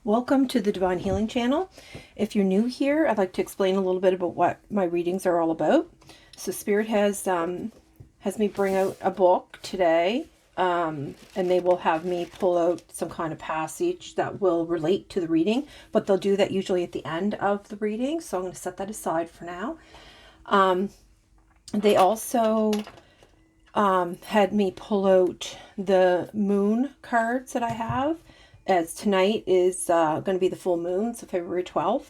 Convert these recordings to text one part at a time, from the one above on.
Welcome to the Divine Healing Channel. If you're new here, I'd like to explain a little bit about what my readings are all about. So Spirit has me bring out a book today, and they will have me pull out some kind of passage that will relate to the reading, but they'll do that usually at the end of the reading, so I'm going to set that aside for now. They also had me pull out the moon cards that I have, as tonight is going to be the full moon, so February 12th,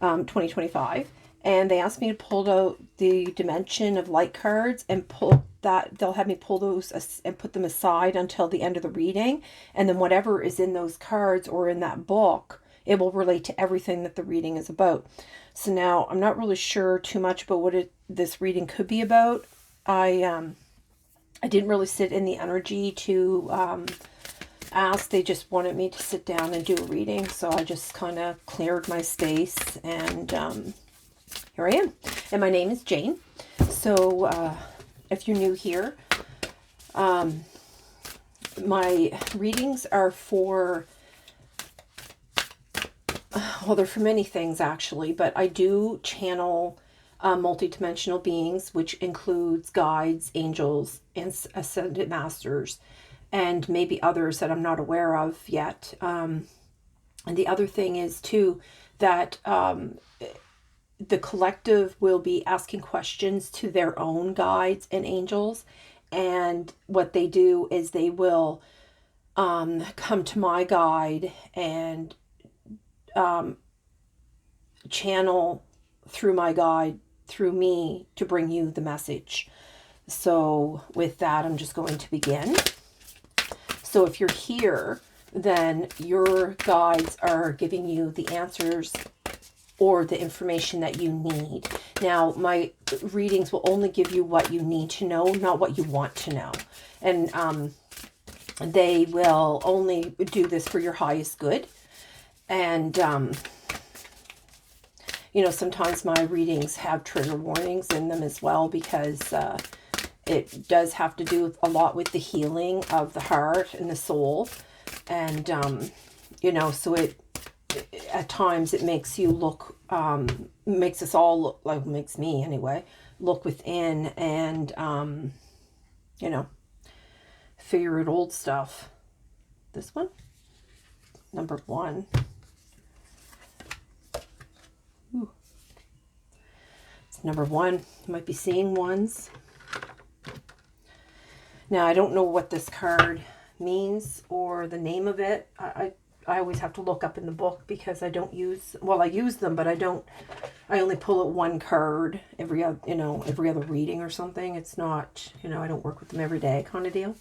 2025. And they asked me to pull out the Dimension of Light cards and pull that. They'll have me pull those and put them aside until the end of the reading. And then whatever is in those cards or in that book, it will relate to everything that the reading is about. So now I'm not really sure too much about what this reading could be about. I didn't really sit in the energy to ask. They just wanted me to sit down and do a reading, so I just kind of cleared my space, and here I am. And my name is Jane. So if you're new here, my readings are for, well, they're for many things actually, but I do channel multidimensional beings, which includes guides, angels, and ascended masters, and maybe others that I'm not aware of yet. And the other thing is too that the collective will be asking questions to their own guides and angels, and what they do is they will come to my guide and channel through my guide through me to bring you the message. So with that, I'm just going to begin. So if you're here, then your guides are giving you the answers or the information that you need. Now, my readings will only give you what you need to know, not what you want to know. And they will only do this for your highest good. And, you know, sometimes my readings have trigger warnings in them as well, because it does have to do a lot with the healing of the heart and the soul. And, you know, so at times it makes you look, makes us all look, like, makes me anyway, look within and, you know, figure out old stuff. This one, number 1. Ooh. It's number 1. You might be seeing ones. Now, I don't know what this card means or the name of it. I always have to look up in the book, because I don't use, well, I use them, but I only pull out one card every other, every other reading or something. It's not, I don't work with them every day kind of deal.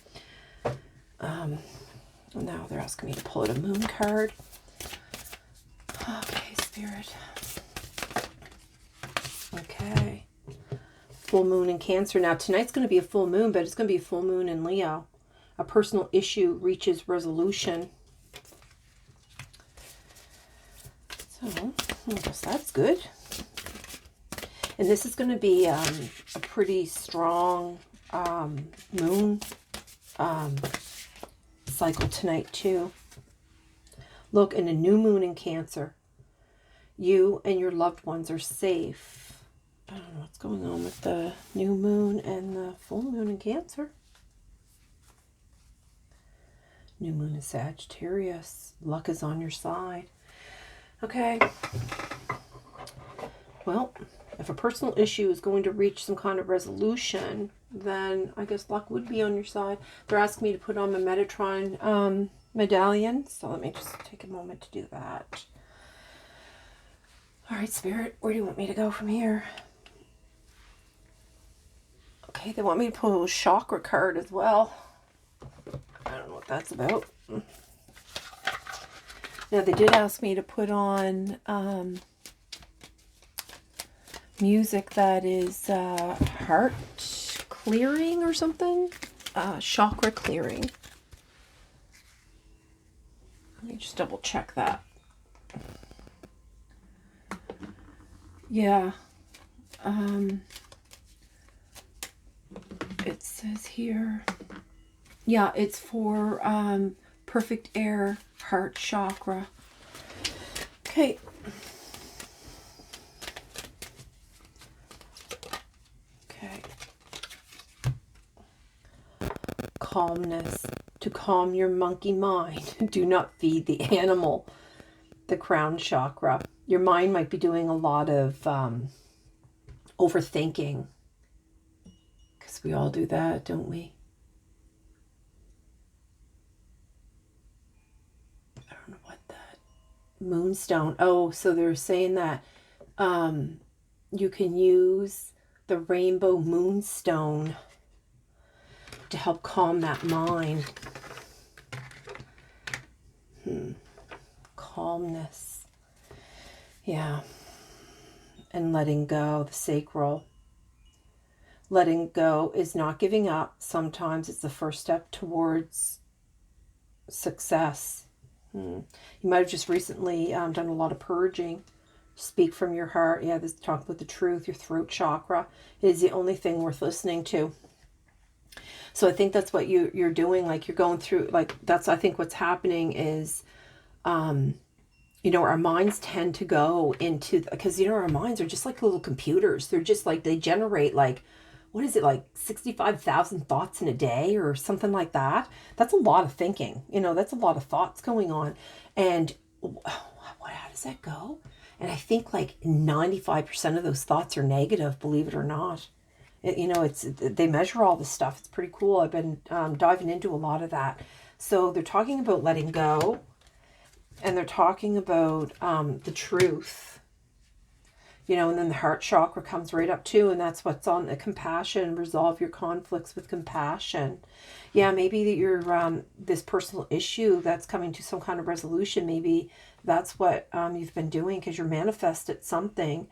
Now they're asking me to pull out a moon card. Okay, Spirit. Okay. Full moon in Cancer. Now, tonight's going to be a full moon, but it's going to be a full moon in Leo. A personal issue reaches resolution. So, I guess that's good. And this is going to be a pretty strong moon cycle tonight, too. Look, in a new moon in Cancer, you and your loved ones are safe. I don't know what's going on with the new moon and the full moon in Cancer. New moon in Sagittarius. Luck is on your side. Okay. Well, if a personal issue is going to reach some kind of resolution, then I guess luck would be on your side. They're asking me to put on my Metatron medallion, so let me just take a moment to do that. All right, Spirit, where do you want me to go from here? Okay, they want me to pull a chakra card as well. I don't know what that's about. Now, they did ask me to put on music that is heart clearing or something. Chakra clearing. Let me just double check that. Yeah. It says here, yeah, it's for perfect air, heart chakra. Okay. Okay. Calmness. To calm your monkey mind, do not feed the animal. The crown chakra. Your mind might be doing a lot of overthinking. Because we all do that, don't we? I don't know what that. Moonstone. Oh, so they're saying that you can use the rainbow moonstone to help calm that mind. Calmness. Yeah. And letting go, the sacral. Letting go is not giving up. Sometimes it's the first step towards success. You might have just recently done a lot of purging. Speak from your heart. Yeah, this talk about the truth, your throat chakra. It is the only thing worth listening to. So I think that's what you're doing. Like you're going through, like that's, I think what's happening is, you know, our minds tend to go into, because, you know, our minds are just like little computers. They're just like, they generate like, what is it, like 65,000 thoughts in a day or something like that. That's a lot of thinking. You know, that's a lot of thoughts going on. And how does that go? And I think like 95% of those thoughts are negative, believe it or not. You know, they measure all this stuff. It's pretty cool. I've been diving into a lot of that. So they're talking about letting go, and they're talking about the truth, you know, and then the heart chakra comes right up too, and that's what's on the compassion. Resolve your conflicts with compassion. Yeah, maybe that you're this personal issue that's coming to some kind of resolution. Maybe that's what you've been doing, because you're manifested something.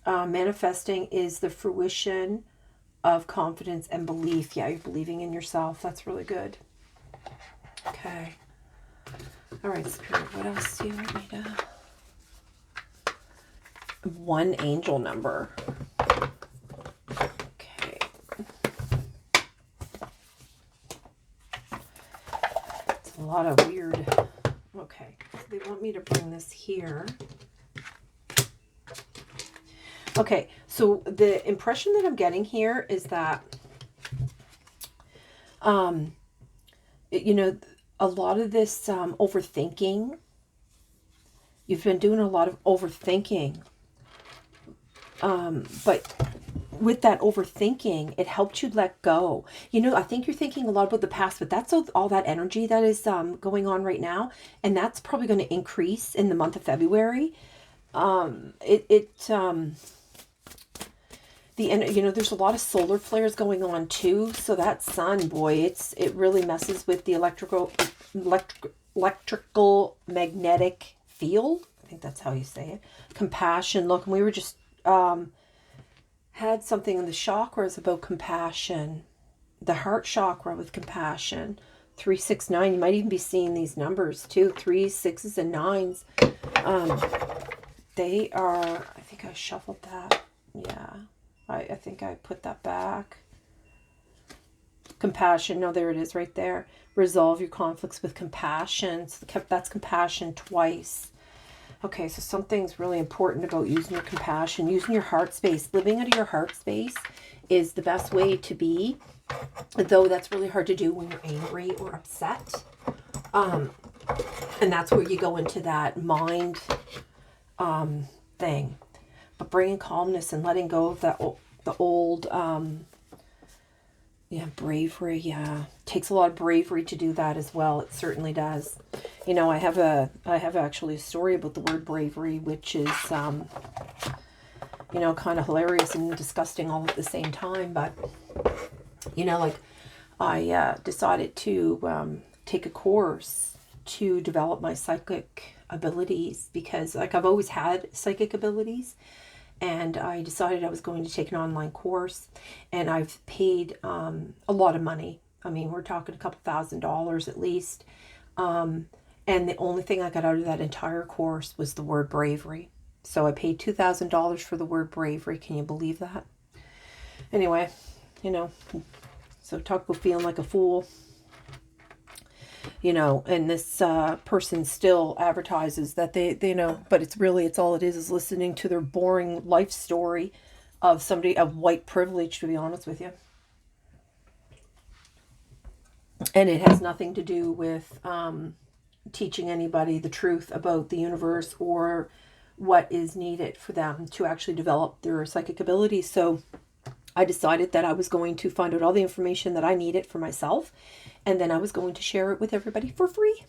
Manifesting is the fruition of confidence and belief. Yeah, you're believing in yourself. That's really good. Okay. All right, Spirit, what else do you want me to... One angel number. Okay. It's a lot of weird... Okay, so they want me to bring this here. Okay, so the impression that I'm getting here is that, you know, a lot of this overthinking, you've been doing a lot of overthinking, but with that overthinking, it helped you let go. You know, I think you're thinking a lot about the past, but that's all that energy that is going on right now, and that's probably going to increase in the month of February. You know, there's a lot of solar flares going on too. So that sun, boy, it really messes with the electrical magnetic field. I think that's how you say it. Compassion. Look, and we were just had something in the chakras about compassion. The heart chakra with compassion. 3, 6, 9. You might even be seeing these numbers too. 3s, 6s, and 9s. They are. I think I shuffled that. Yeah. I think I put that back. Compassion. No, there it is right there. Resolve your conflicts with compassion. So that's compassion twice. Okay, so something's really important about using your compassion, using your heart space. Living out of your heart space is the best way to be, though that's really hard to do when you're angry or upset. And that's where you go into that mind thing. But bringing calmness and letting go of that the old bravery. Yeah, takes a lot of bravery to do that as well. It certainly does. You know, I have actually a story about the word bravery, which is you know, kind of hilarious and disgusting all at the same time. But you know, like I decided to take a course to develop my psychic abilities, because like I've always had psychic abilities. And I decided I was going to take an online course, and I've paid a lot of money. I mean, we're talking a couple $1,000s at least. And the only thing I got out of that entire course was the word bravery. So I paid $2,000 for the word bravery. Can you believe that? Anyway, you know, so talk about feeling like a fool. you know, and this person still advertises that they know, but it's all it is listening to their boring life story of somebody of white privilege, to be honest with you. And it has nothing to do with teaching anybody the truth about the universe or what is needed for them to actually develop their psychic abilities. So I decided that I was going to find out all the information that I needed for myself, and then I was going to share it with everybody for free.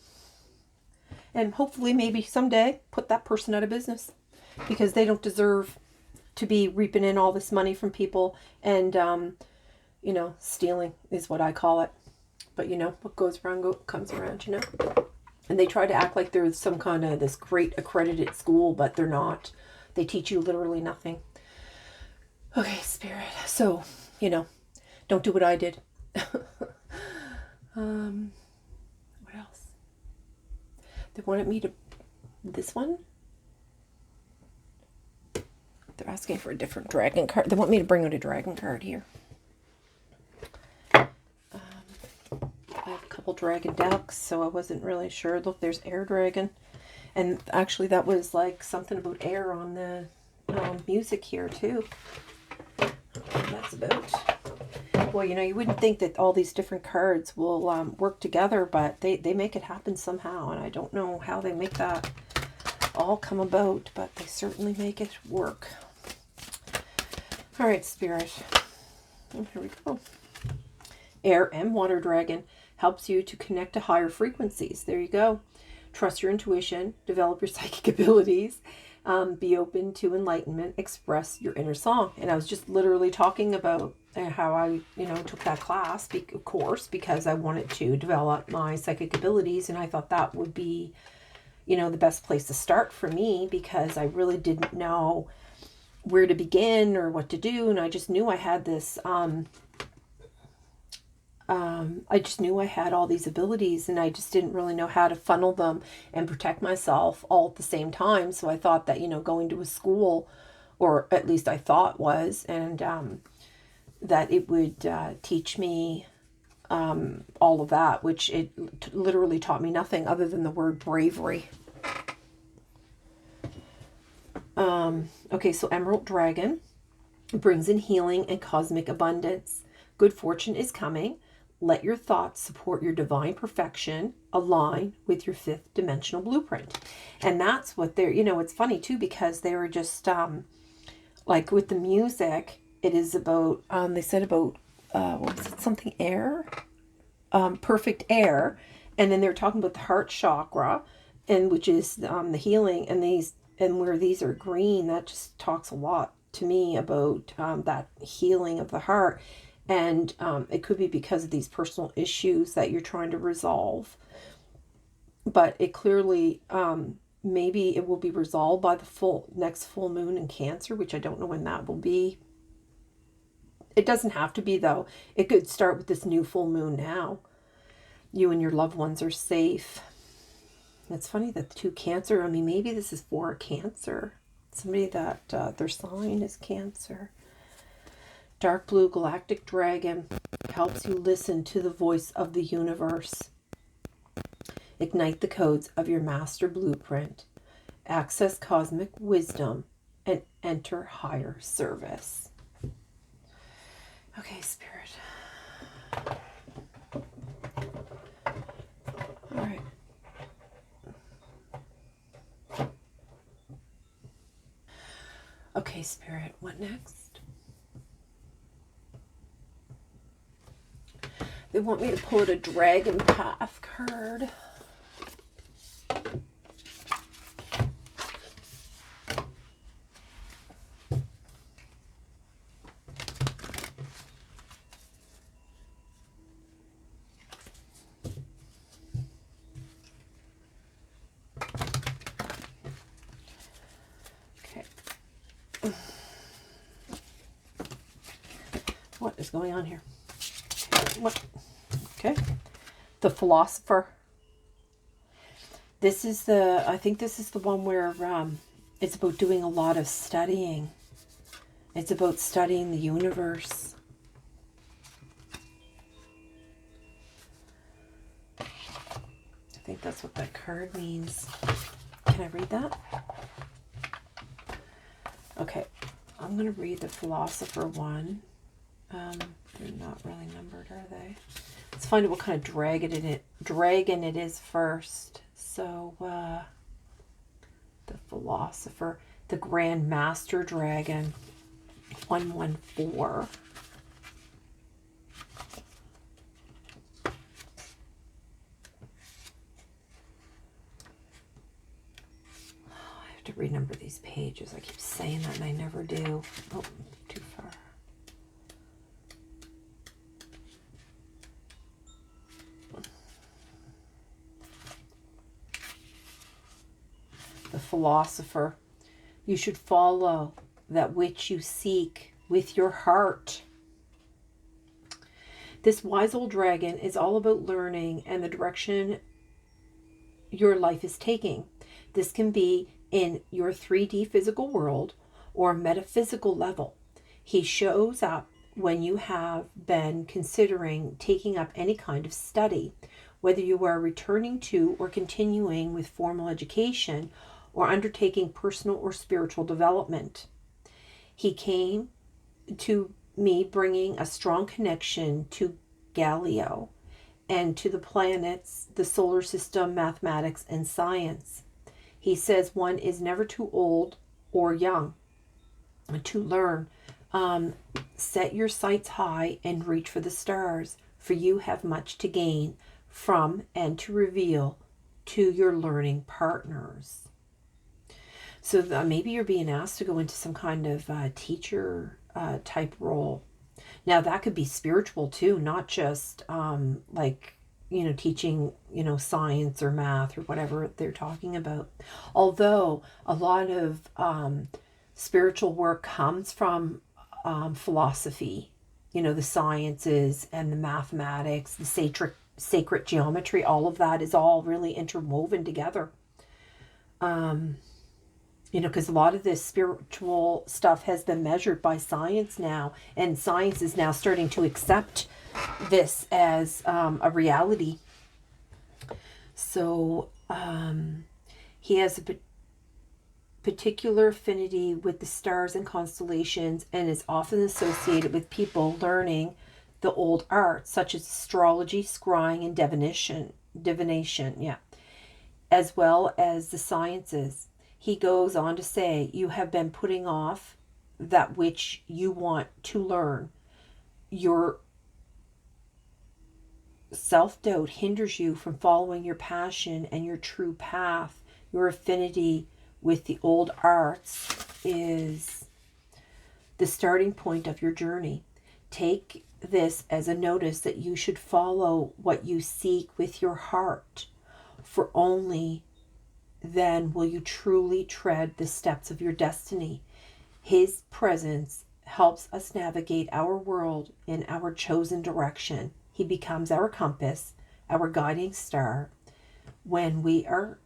And hopefully maybe someday put that person out of business, because they don't deserve to be reaping in all this money from people and, you know, stealing is what I call it. But, you know, what goes around comes around, you know. And they try to act like they're some kind of this great accredited school, but they're not. They teach you literally nothing. Okay, Spirit. So, you know, don't do what I did. What else? They wanted me to... This one? They're asking for a different dragon card. They want me to bring out a dragon card here. I have a couple dragon decks, so I wasn't really sure. Look, there's air dragon. And actually that was like something about air on the music here too. That's about. Well, you know, you wouldn't think that all these different cards will work together, but they make it happen somehow. And I don't know how they make that all come about, but they certainly make it work. All right, Spirit. Oh, here we go. Air and water dragon helps you to connect to higher frequencies. There you go. Trust your intuition, develop your psychic abilities, be open to enlightenment, express your inner song. And I was just literally talking about how I, you know, took that class, of course, because I wanted to develop my psychic abilities. And I thought that would be, you know, the best place to start for me, because I really didn't know where to begin or what to do. And I just knew I had this, I just knew I had all these abilities, and I just didn't really know how to funnel them and protect myself all at the same time. So I thought that, you know, going to a school, or at least I thought was, and that it would teach me all of that, which it literally taught me nothing other than the word bravery. Okay, so Emerald Dragon brings in healing and cosmic abundance. Good fortune is coming. Let your thoughts support your divine perfection, align with your fifth dimensional blueprint. And that's what they're, you know, it's funny too, because they were just, like with the music, it is about, they said about, what was it, something air? Perfect air. And then they're talking about the heart chakra, and which is the healing, and where these are green, that just talks a lot to me about that healing of the heart. And it could be because of these personal issues that you're trying to resolve. But it clearly, maybe it will be resolved by the next full moon in Cancer, which I don't know when that will be. It doesn't have to be, though. It could start with this new full moon now. You and your loved ones are safe. It's funny that the two Cancer, I mean, maybe this is for a Cancer. Somebody that their sign is Cancer. Dark blue galactic dragon helps you listen to the voice of the universe. Ignite the codes of your master blueprint. Access cosmic wisdom and enter higher service. Okay, Spirit. All right. Okay, Spirit, what next? They want me to pull out a Dragon Path card. What is going on here? What? Okay. The Philosopher. This is I think this is the one where it's about doing a lot of studying. It's about studying the universe. think that's what that card means. Can I read that? Okay, I'm going to read the Philosopher one. They're not really numbered, are they? Let's find out what kind of dragon it is first. So, the Philosopher, the Grand Master Dragon, 114. To renumber these pages. I keep saying that and I never do. Oh, too far. The Philosopher. You should follow that which you seek with your heart. This wise old dragon is all about learning and the direction your life is taking. This can be in your 3D physical world or metaphysical level. He shows up when you have been considering taking up any kind of study, whether you are returning to or continuing with formal education or undertaking personal or spiritual development. He came to me bringing a strong connection to Galileo and to the planets, the solar system, mathematics, and science. He says one is never too old or young to learn. Set your sights high and reach for the stars, for you have much to gain from and to reveal to your learning partners. So maybe you're being asked to go into some kind of teacher type role. Now that could be spiritual too, not just teaching, science or math or whatever they're talking about. Although a lot of spiritual work comes from philosophy, the sciences and the mathematics, the sacred geometry, all of that is all really interwoven together. Because a lot of this spiritual stuff has been measured by science now, and science is now starting to accept this as a reality. So he has a particular affinity with the stars and constellations and is often associated with people learning the old arts such as astrology, scrying, and divination, as well as the sciences. He goes on to say, you have been putting off that which you want to learn. Your self-doubt hinders you from following your passion and your true path. Your affinity with the old arts is the starting point of your journey. Take this as a notice that you should follow what you seek with your heart, for only then will you truly tread the steps of your destiny. His presence helps us navigate our world in our chosen direction. He becomes our compass, our guiding star. When we are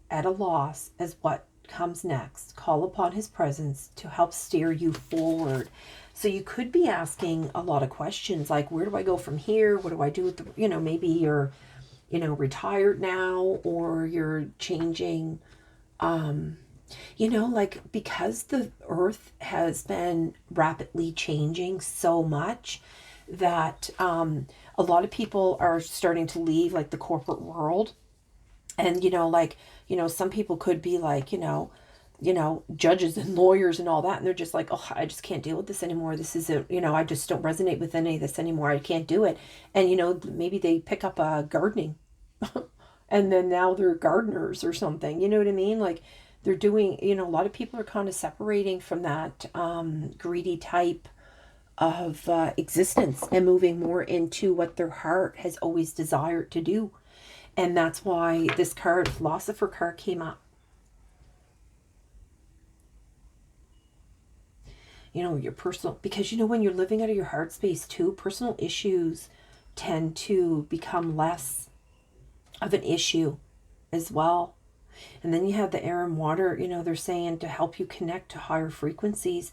at a loss as what comes next, call upon his presence to help steer you forward. So you could be asking a lot of questions like, where do I go from here? What do I do with the, maybe you're retired now, or you're changing, because the earth has been rapidly changing so much that a lot of people are starting to leave like the corporate world. And, some people could be like, judges and lawyers and all that. And they're just like, oh, I just can't deal with this anymore. This isn't, I just don't resonate with any of this anymore. I can't do it. And, maybe they pick up gardening and then now they're gardeners or something, you know what I mean? Like they're doing, a lot of people are kind of separating from that greedy type of existence and moving more into what their heart has always desired to do. And that's why this card, Philosopher card, came up. Your personal, because when you're living out of your heart space too, personal issues tend to become less of an issue as well. And then you have the air and water, they're saying to help you connect to higher frequencies.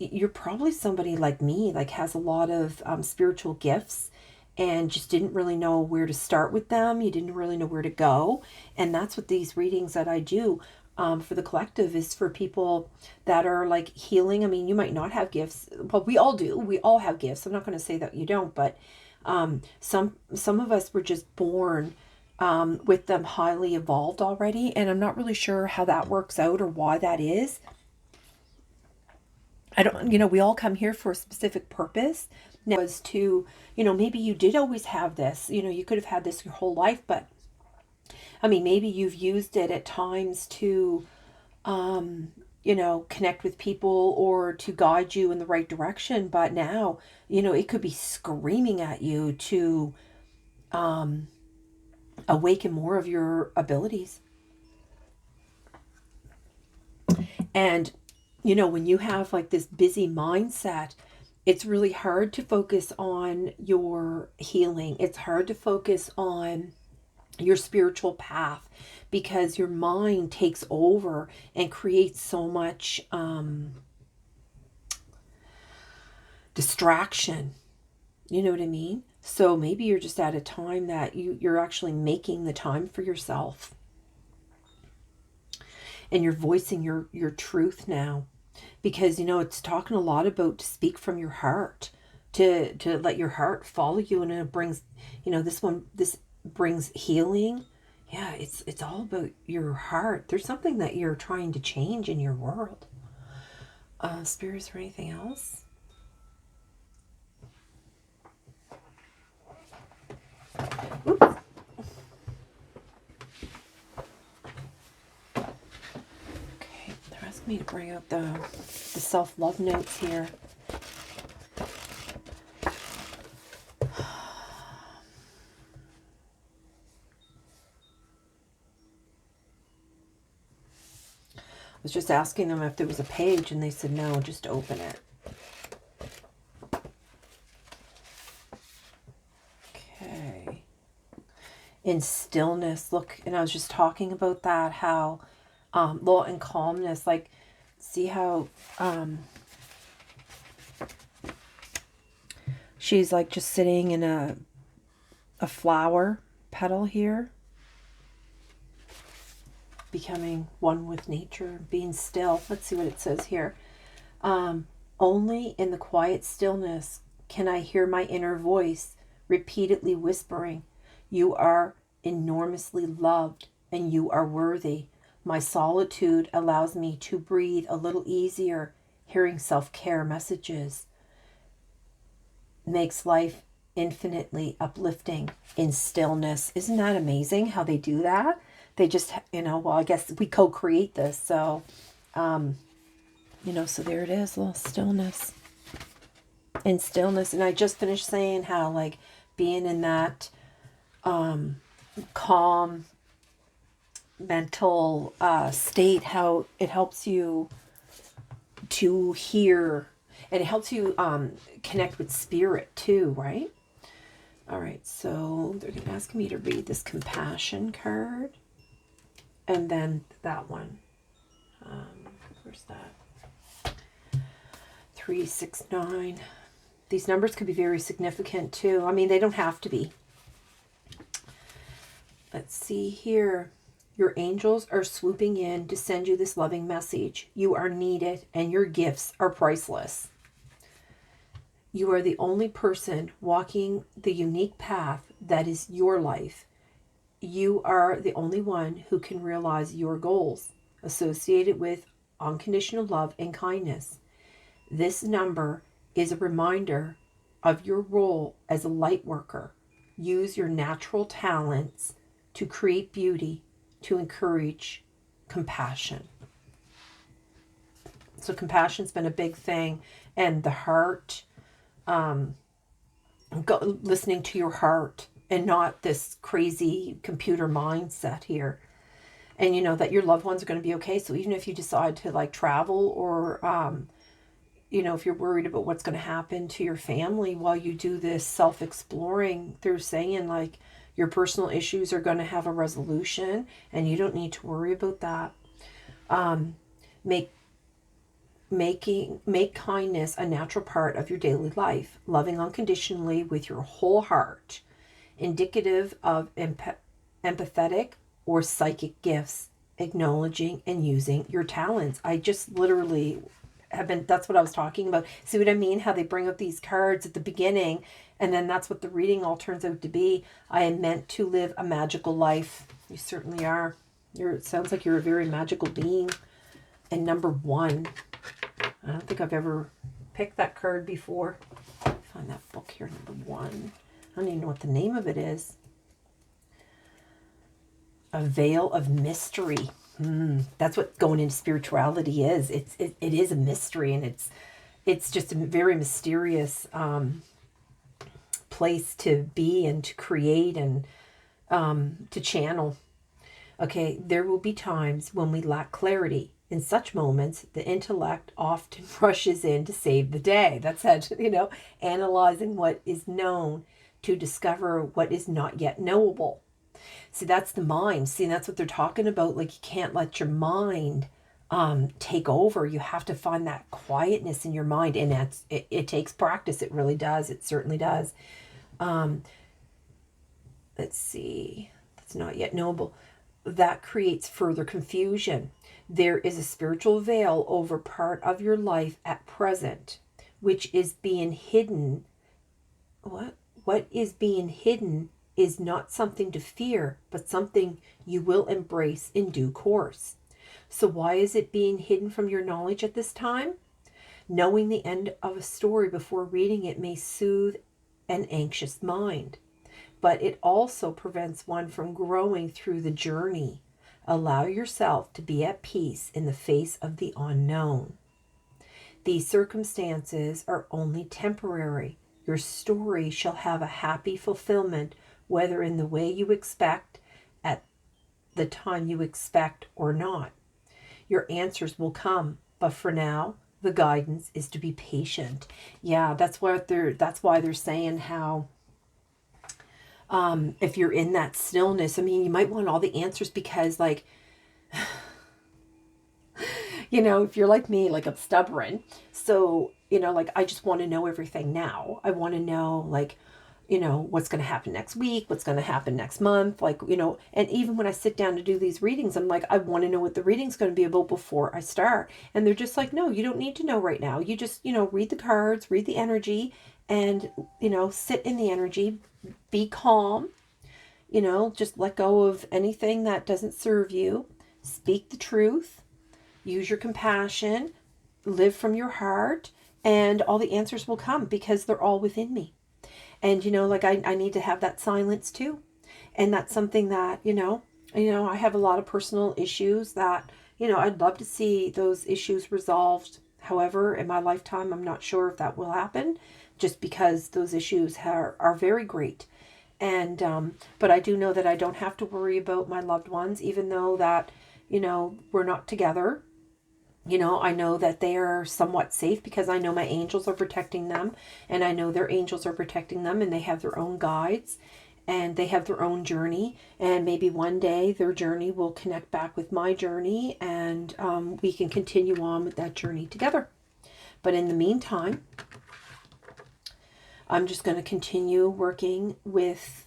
You're probably somebody like me, like has a lot of spiritual gifts and just didn't really know where to start with them. You didn't really know where to go. And that's what these readings that I do for the collective is for people that are like healing. I mean, you might not have gifts. Well, we all do. We all have gifts. I'm not going to say that you don't, but some of us were just born with them highly evolved already. And I'm not really sure how that works out or why that is. I don't, we all come here for a specific purpose. Now, was to, maybe you did always have this, you could have had this your whole life, but I mean, maybe you've used it at times to, connect with people or to guide you in the right direction. But now, it could be screaming at you to awaken more of your abilities. And, when you have like this busy mindset, it's really hard to focus on your healing. It's hard to focus on your spiritual path because your mind takes over and creates so much distraction. You know what I mean? So maybe you're just at a time that you're actually making the time for yourself. And you're voicing your truth now. Because, it's talking a lot about to speak from your heart. To let your heart follow you. And it brings, this brings healing. Yeah, it's all about your heart. There's something that you're trying to change in your world. Spirits or anything else? Oops. Okay, they're asking me to bring out the self-love notes here. I was just asking them if there was a page, and they said no, just open it. Okay. In stillness, look, and I was just talking about that, how law and calmness, like, see how she's like just sitting in a flower petal here, becoming one with nature, being still. Let's see what it says here. Only in the quiet stillness can I hear my inner voice repeatedly whispering, "You are enormously loved and you are worthy." My solitude allows me to breathe a little easier. Hearing self-care messages makes life infinitely uplifting in stillness. Isn't that amazing how they do that? They just, well, I guess we co-create this. So, so there it is, a little stillness. In stillness. And I just finished saying how, like, being in that calm mental state, how it helps you to hear, and it helps you connect with spirit too, right? All right, so they're going to ask me to read this compassion card, and then that one. Where's that? 369. These numbers could be very significant too. I mean, they don't have to be. Let's see here. Your angels are swooping in to send you this loving message. You are needed and your gifts are priceless. You are the only person walking the unique path that is your life. You are the only one who can realize your goals associated with unconditional love and kindness. This number is a reminder of your role as a light worker. Use your natural talents to create beauty, to encourage compassion. So compassion's been a big thing, and the heart, listening to your heart and not this crazy computer mindset here. And that your loved ones are going to be okay. So even if you decide to like travel or, if you're worried about what's going to happen to your family while you do this self-exploring, they're saying like, your personal issues are going to have a resolution and you don't need to worry about that. Make Make kindness a natural part of your daily life, loving unconditionally with your whole heart, indicative of empathetic or psychic gifts, acknowledging and using your talents. I just literally have been, that's what I was talking about. See what I mean? How they bring up these cards at the beginning, and then that's what the reading all turns out to be. I am meant to live a magical life. You certainly are. It sounds like you're a very magical being. And number 1. I don't think I've ever picked that card before. Find that book here, number 1. I don't even know what the name of it is. A veil of mystery. That's what going into spirituality is. It is a mystery, and it's just a very mysterious place to be and to create and to channel. Okay, there will be times when we lack clarity. In such moments, the intellect often rushes in to save the day. That's that, analyzing what is known to discover what is not yet knowable. See, that's the mind. See, that's what they're talking about. Like, you can't let your mind take over. You have to find that quietness in your mind. And it takes practice. It really does. It certainly does. Let's see. That's not yet knowable. That creates further confusion. There is a spiritual veil over part of your life at present, which is being hidden. What is being hidden is not something to fear, but something you will embrace in due course. So why is it being hidden from your knowledge at this time? Knowing the end of a story before reading it may soothe an anxious mind, but it also prevents one from growing through the journey. Allow yourself to be at peace in the face of the unknown. These circumstances are only temporary. Your story shall have a happy fulfillment, whether in the way you expect, at the time you expect, or not. Your answers will come, but for now, the guidance is to be patient. Yeah, that's why they're saying how if you're in that stillness, I mean, you might want all the answers because, like, if you're like me, like, I'm stubborn. So, like, I just want to know everything now. I want to know, like, what's going to happen next week, what's going to happen next month, like, and even when I sit down to do these readings, I'm like, I want to know what the reading's going to be about before I start. And they're just like, no, you don't need to know right now. You just, read the cards, read the energy, and, sit in the energy, be calm, just let go of anything that doesn't serve you, speak the truth, use your compassion, live from your heart, and all the answers will come because they're all within me. And, like, I need to have that silence too. And that's something that, I have a lot of personal issues that, I'd love to see those issues resolved. However, in my lifetime, I'm not sure if that will happen, just because those issues are very great. And, but I do know that I don't have to worry about my loved ones, even though that, we're not together. I know that they are somewhat safe because I know my angels are protecting them, and I know their angels are protecting them, and they have their own guides, and they have their own journey, and maybe one day their journey will connect back with my journey, and we can continue on with that journey together. But in the meantime, I'm just going to continue working with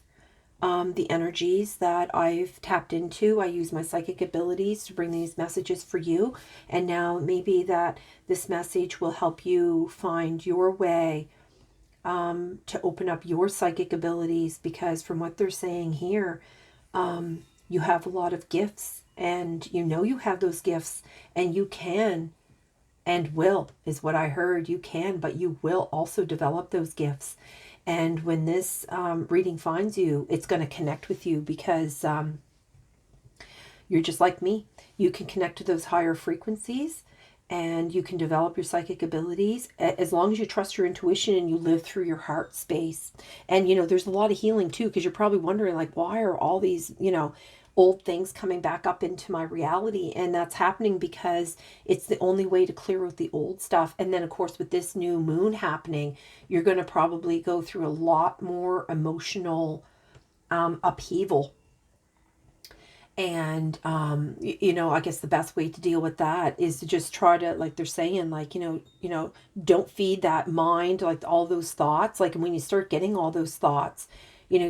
the energies that I've tapped into. I use my psychic abilities to bring these messages for you. And now maybe that this message will help you find your way to open up your psychic abilities, because from what they're saying here, you have a lot of gifts, and you have those gifts, and you can and will, is what I heard. You can, but you will also develop those gifts. And when this reading finds you, it's going to connect with you because you're just like me. You can connect to those higher frequencies, and you can develop your psychic abilities as long as you trust your intuition and you live through your heart space. And, there's a lot of healing too, because you're probably wondering, like, why are all these, old things coming back up into my reality? And that's happening because it's the only way to clear out the old stuff. And then, of course, with this new moon happening, you're going to probably go through a lot more emotional upheaval. And, you know, I guess the best way to deal with that is to just try to, like they're saying, like, don't feed that mind, like all those thoughts. Like when you start getting all those thoughts,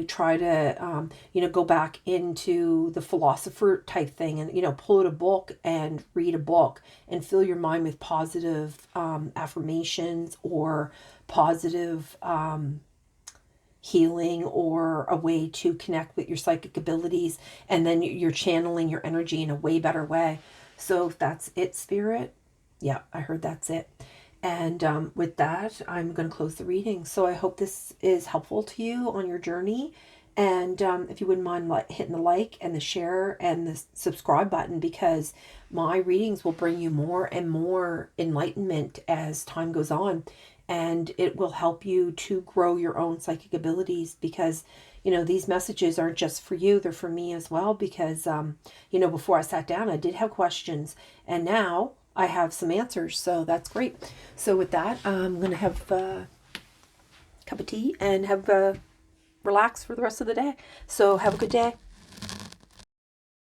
try to, go back into the philosopher type thing and, pull out a book and read a book and fill your mind with positive affirmations or positive healing or a way to connect with your psychic abilities, and then you're channeling your energy in a way better way. So if that's it, spirit, yeah, I heard that's it. And with that, I'm going to close the reading. So I hope this is helpful to you on your journey. And if you wouldn't mind hitting the like and the share and the subscribe button, because my readings will bring you more and more enlightenment as time goes on. And it will help you to grow your own psychic abilities, because, these messages aren't just for you, they're for me as well. Because, before I sat down, I did have questions, and now I have some answers. So that's great. So with that, I'm going to have a cup of tea and have relax for the rest of the day. So have a good day.